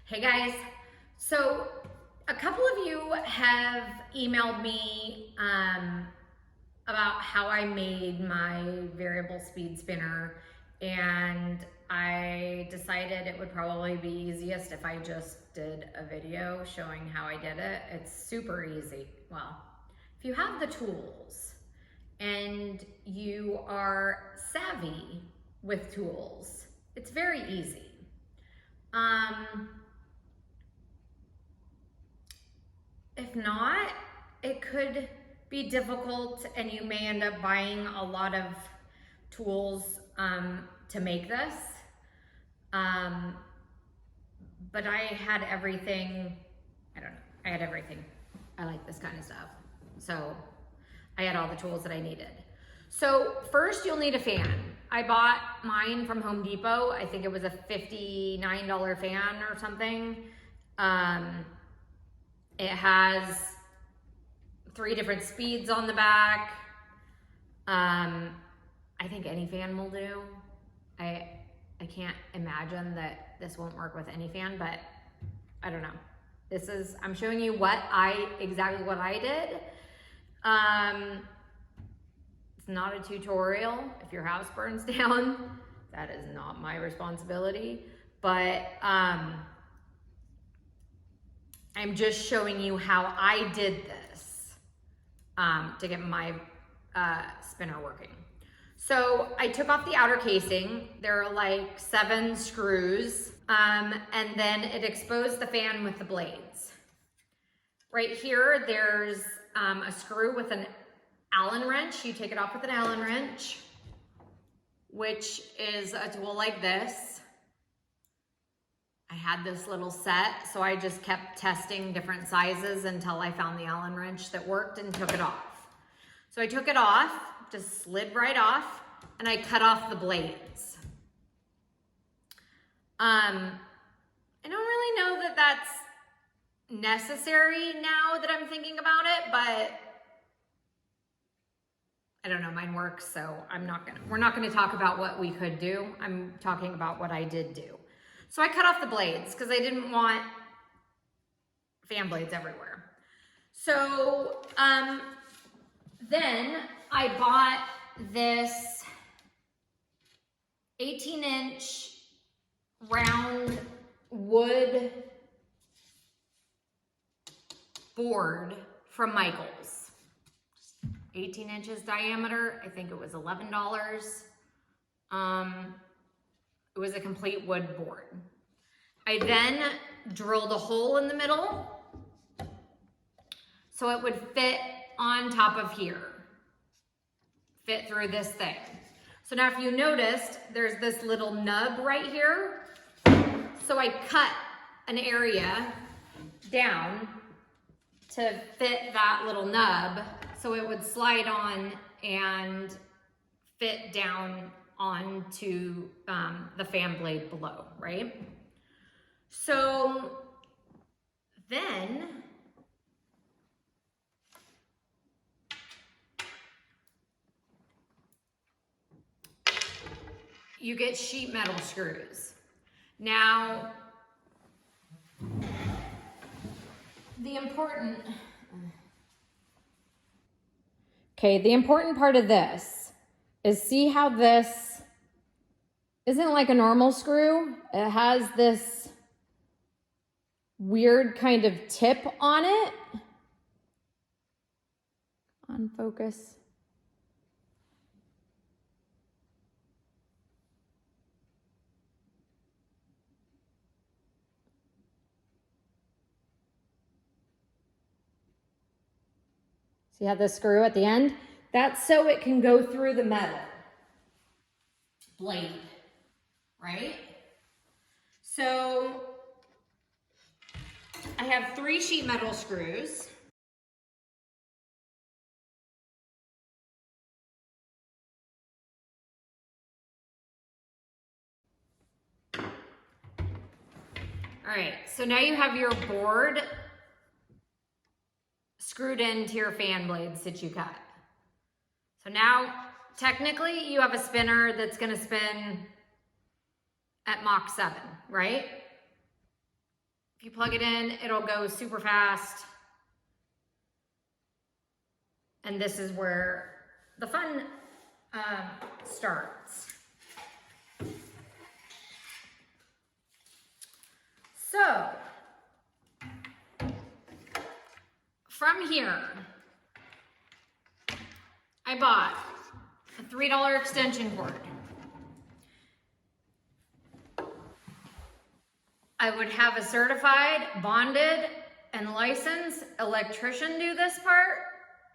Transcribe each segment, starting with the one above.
Hey guys, so a couple of you have emailed me about how I made my variable speed spinner, and I decided it would probably be easiest if I just did a video showing how I did it. It's super easy. Well, if you have the tools and you are savvy with tools, it's very easy. If not, it could be difficult and you may end up buying a lot of tools to make this. But I had everything, I don't know, I had everything. I like this kind of stuff. So I had all the tools that I needed. So first you'll need a fan. I bought mine from Home Depot. I think it was a $59 fan or something. It has 3 different speeds on the back. I think any fan will do. I can't imagine that this won't work with any fan, but I don't know. I'm showing you exactly what I did. It's not a tutorial. If your house burns down, that is not my responsibility. But I'm just showing you how I did this to get my spinner working. So I took off the outer casing. There are like 7 screws, and then it exposed the fan with the blades. Right here, there's a screw with an Allen wrench. You take it off with an Allen wrench, which is a tool like this. I had this little set, so I just kept testing different sizes until I found the Allen wrench that worked and took it off. So I took it off, just slid right off, and I cut off the blades. I don't really know that that's necessary now that I'm thinking about it, but I don't know, mine works, so we're not gonna talk about what we could do. I'm talking about what I did do. So I cut off the blades because I didn't want fan blades everywhere. So then I bought this 18-inch round wood board from Michael's. 18 inches diameter. I think it was $11. It was a complete wood board. I then drilled a hole in the middle so it would fit on top of here, fit through this thing. So now if you noticed, there's this little nub right here. So I cut an area down to fit that little nub so it would slide on and fit down onto the fan blade below, right? So then you get sheet metal screws. Now, the important part of this is see how this isn't like a normal screw. It has this weird kind of tip on it. On focus. See how the screw at the end? That's so it can go through the metal blade, right? So I have 3 sheet metal screws. All right, so now you have your board screwed into your fan blades that you cut. So now, technically, you have a spinner that's gonna spin at Mach 7, right? you plug it in, it'll go super fast. And this is where the fun starts. So, from here, I bought a $3 extension cord. I would have a certified, bonded, and licensed electrician do this part.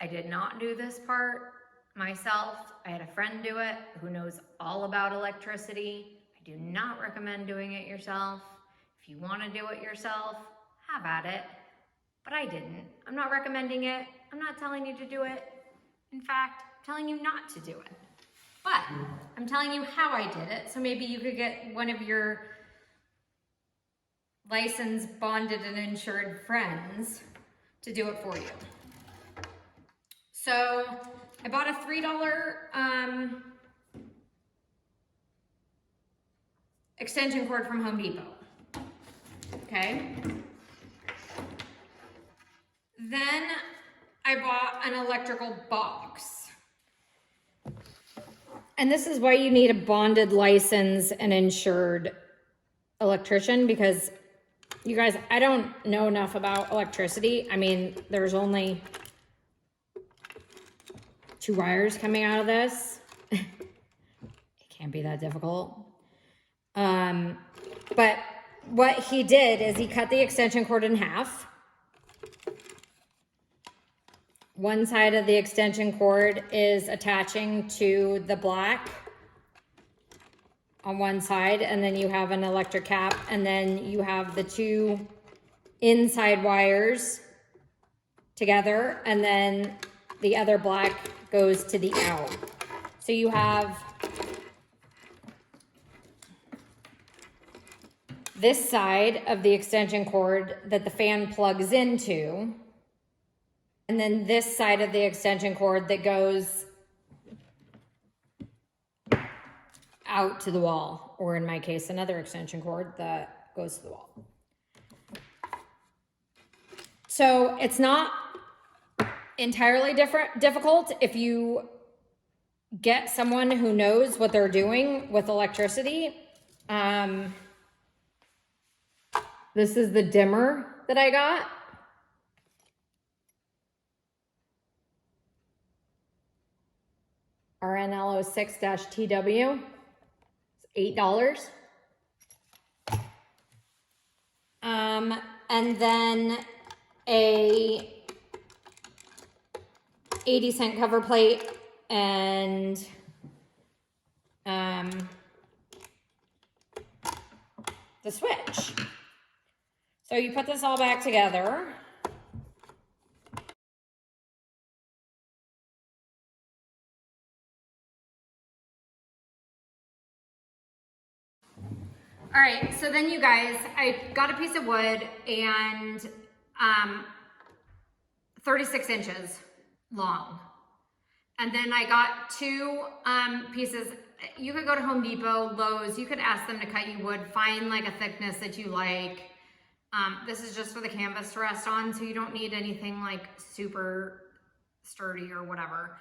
I did not do this part myself. I had a friend do it who knows all about electricity. I do not recommend doing it yourself. If you want to do it yourself, have at it. But I didn't. I'm not recommending it. I'm not telling you to do it. In fact, I'm telling you not to do it. But I'm telling you how I did it, so maybe you could get one of your licensed, bonded, and insured friends to do it for you. So I bought a $3 extension cord from Home Depot. Okay. Then I bought an electrical box. And this is why you need a bonded, licensed, and insured electrician, because you guys, I don't know enough about electricity. I mean, there's only 2 wires coming out of this. It can't be that difficult. But what he did is he cut the extension cord in half. One side of the extension cord is attaching to the black on one side, and then you have an electric cap, and then you have the 2 inside wires together, and then the other black goes to the out. So you have this side of the extension cord that the fan plugs into, and then this side of the extension cord that goes out to the wall, or in my case, another extension cord that goes to the wall. So it's not entirely difficult if you get someone who knows what they're doing with electricity. This is the dimmer that I got. RNL06-TW. It's $8. And then a 80-cent cover plate and the switch. So you put this all back together. All right, so then you guys, I got a piece of wood and 36 inches long. And then I got 2 pieces. You could go to Home Depot, Lowe's, you could ask them to cut you wood, find like a thickness that you like. This is just for the canvas to rest on, so you don't need anything like super sturdy or whatever.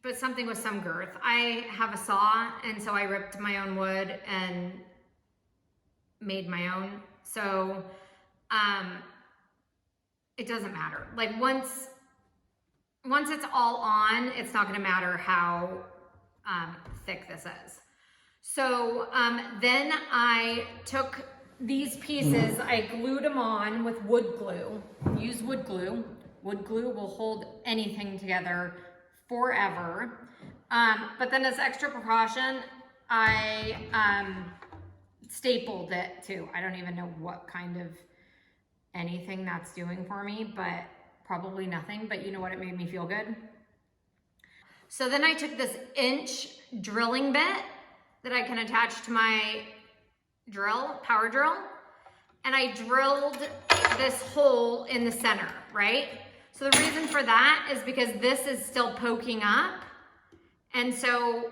But something with some girth. I have a saw, and so I ripped my own wood and made my own. So it doesn't matter. Like once it's all on, it's not gonna matter how thick this is. So then I took these pieces, I glued them on with wood glue. Use wood glue. Wood glue will hold anything together forever. But then as extra precaution, I stapled it too. I don't even know what kind of anything that's doing for me, but probably nothing, but you know what, it made me feel good. So then I took this inch drilling bit that I can attach to my drill, power drill, and I drilled this hole in the center, right? So the reason for that is because this is still poking up. And so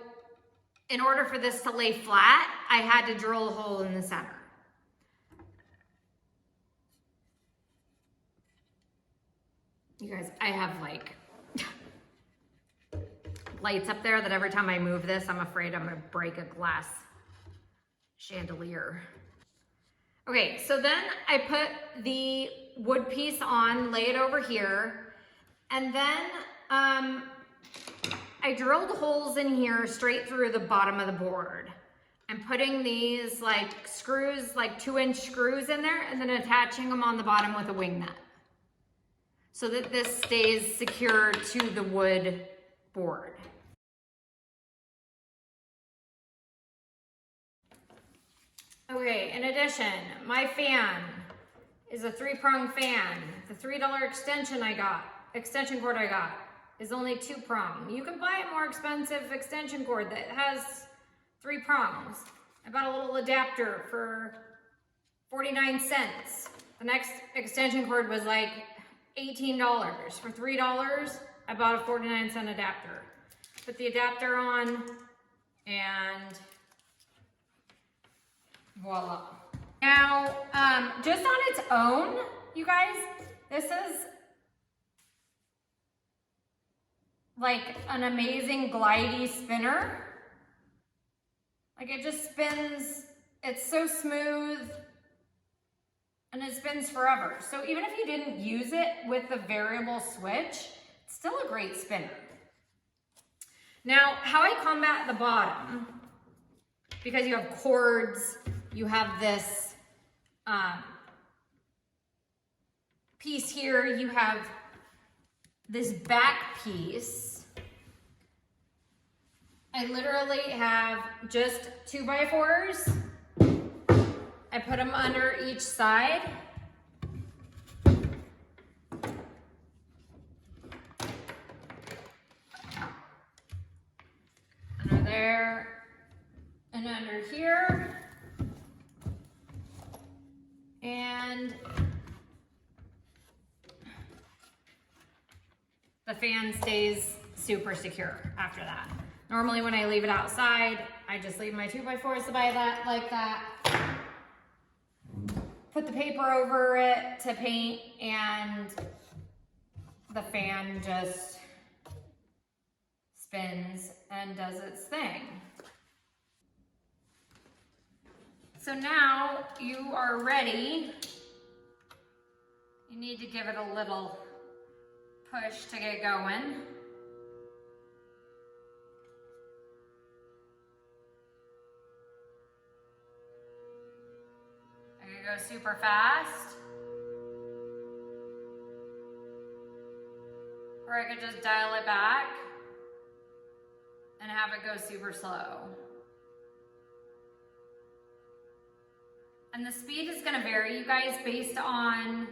in order for this to lay flat, I had to drill a hole in the center. You guys, I have like lights up there that every time I move this, I'm afraid I'm gonna break a glass chandelier. Okay, so then I put the wood piece on, lay it over here, and then I drilled holes in here straight through the bottom of the board. I'm putting these like screws, like 2-inch screws in there, and then attaching them on the bottom with a wing nut so that this stays secure to the wood board. Okay, in addition, my fan is a 3-prong fan. The $3 extension cord I got is only 2-prong. You can buy a more expensive extension cord that has 3 prongs. I bought a little adapter for 49 cents. The next extension cord was like $18. For $3, I bought a 49-cent adapter. Put the adapter on and voila. Now, just on its own, you guys, this is like an amazing glidey spinner. Like it just spins, it's so smooth and it spins forever. So even if you didn't use it with the variable switch, it's still a great spinner. Now, how I combat the bottom, because you have cords, you have this piece here, you have this back piece. I literally have just 2x4s. I put them under each side. Under there and under here. And the fan stays super secure after that. Normally when I leave it outside, I just leave my 2x4s like that. Put the paper over it to paint, and the fan just spins and does its thing. So now you are ready. You need to give it a little push to get going. I could go super fast, or I could just dial it back and have it go super slow. And the speed is gonna vary, you guys, based on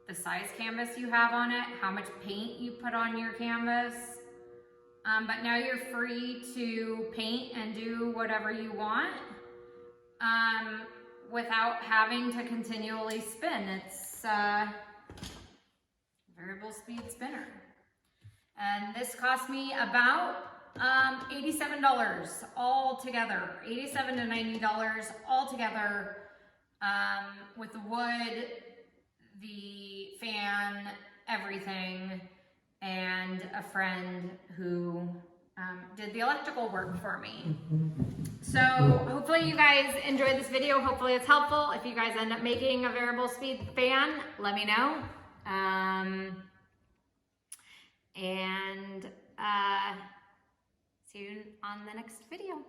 the size canvas you have on it, how much paint you put on your canvas. But now you're free to paint and do whatever you want without having to continually spin. It's a variable speed spinner. And this cost me about $87 all together, $87 to $90 all together, with the wood, the fan, everything, and a friend who did the electrical work for me. So hopefully you guys enjoyed this video. Hopefully it's helpful. If you guys end up making a variable speed fan, let me know. And see you on the next video.